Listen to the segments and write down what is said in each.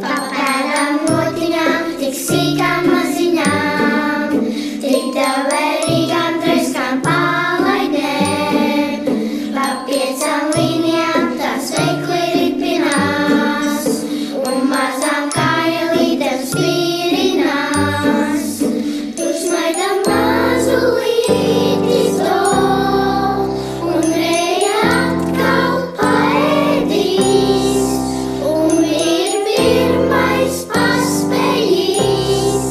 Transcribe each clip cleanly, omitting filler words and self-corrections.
Pagaidām notiņām, tik sīkām maziņām, tik devērīgām treskām palaidēm. Pa 5 līnijām tās veikli ripinās, un mazām kailītēm spīrinās. Tur smaida mazulītis dol, un reja atkal paēdīs, un ir pirmais paspējīs,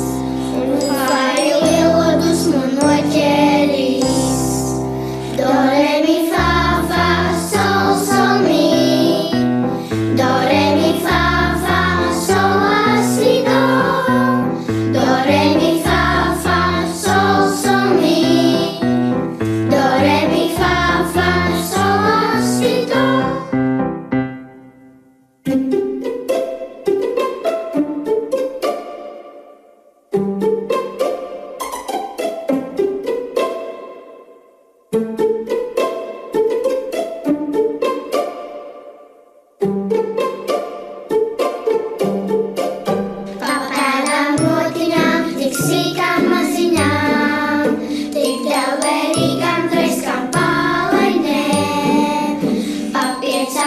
un vai lielo dusmu noķerīs. Do, re, mi, fa, fa, sol, sol, mi. Do, re, mi, fa, fa, sol, la, si, do. Do, re, mi, fa, fa, sol, sol, mi. Do, re, mi, fa, fa, sol, la, si, do. Pagaidām notiņām, tik sīkām maziņām, tik devērīgām treskām palaidēm. Pa 5